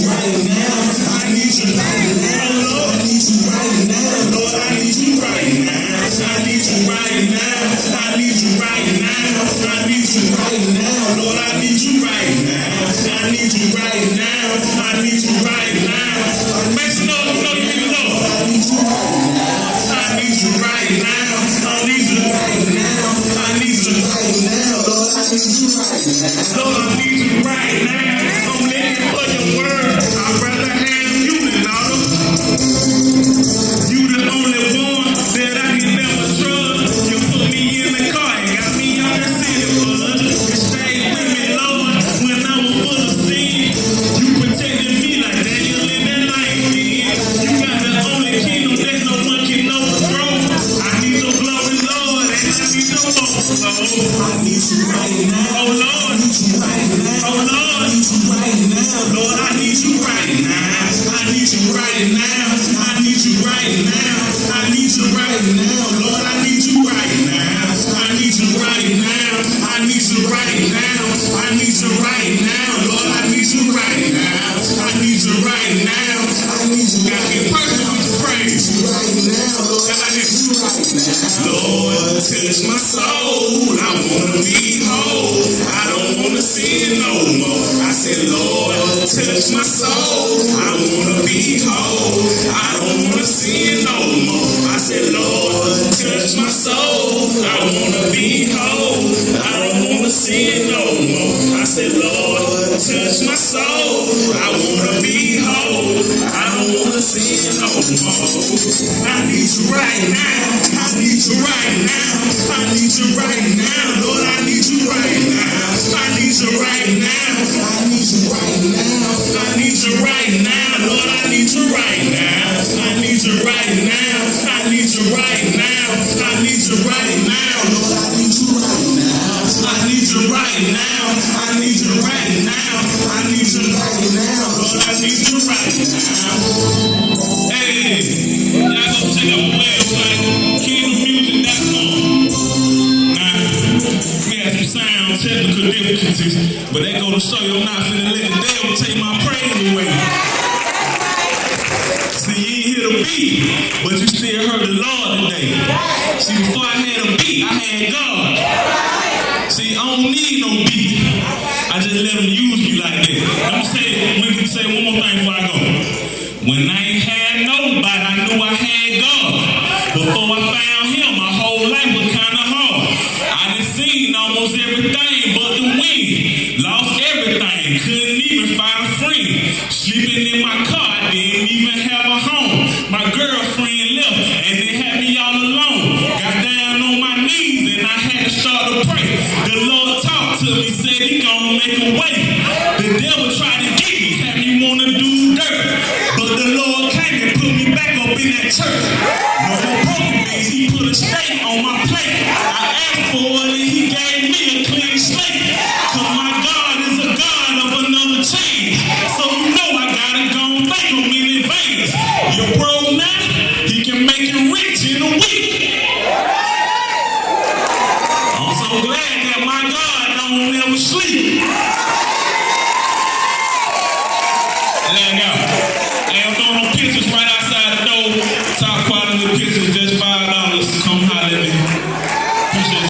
right now. I need you right now. Lord, I need you right now. Lord, I need you right now. I need you right now. I need you right now. I need you right now. Lord, I need you right now. I need you right now. I need you right now. Make some noise, you need the Lord. I need you right now. I need you right now. I need you right now. I need you right now. Lord, I need you right now. Lord, I need you right now. I'm living for your word. I'd rather have you than all of you. The only one that I can never trust. You put me in the car and got me on the city bus. You stayed with me, Lord, when I was full of sin. You protected me like Daniel in that lion den. You got the only kingdom that no one can overthrow. I need your glory, Lord, and I need your overflow. I need you right now. Oh Lord, I need you right now. Oh Lord, I need you right now. Lord, I need you right now. I need you right now. I need you right now. I need you right now. Lord, I need you right now. I need you right now. I need you right now. I need you right now. Lord, I need you right now. I need you right now. I need you. Got to be personal with the praise right now. Lord, I need you right now. Lord, touch my soul. I wanna be whole. I don't wanna sin no more. I said, Lord, touch my soul. I wanna be whole. I don't wanna sin no more. I said, Lord, touch my soul. I wanna be whole. I don't wanna sin no more. I said, Lord, touch my soul. I wanna be whole. I don't wanna sin no more. I need you right now. I need you right now. I need you right now. Lord, I need you right now. I need you right now. I need you right now. I need you right now. Lord, I need you right now. I need you right now. I need you right now. I need you right now. Lord, I need you right now. I need you right now. I need you right now. I need you right now. Lord, I need you right now. Hey, y'all go check out the website, kingdommusic.com. We had some sound technical difficulties, but they go to show you I'm not finna let the devil take my praise away. See, you ain't hear the beat, but you still heard the Lord today. See, before I had a beat, I had God. See, I don't need no beat. I just let him use me like that. Let me say one more thing before I go. When I ain't had nobody, I knew I had God. Before I found him, my whole life was kind of hard. I done seen almost everything but the wind. Lost everything, couldn't even find a friend. Sleeping in my car, I didn't even have a home. My girlfriend left and they had me all alone. Got down on my knees and I had to start to pray. The Lord talked to me, said he gonna make a way. The devil tried to get me, had me wanna do dirt. But the Lord came and put me back up in that church. No more broken days, he put a steak on my plate. I asked for it.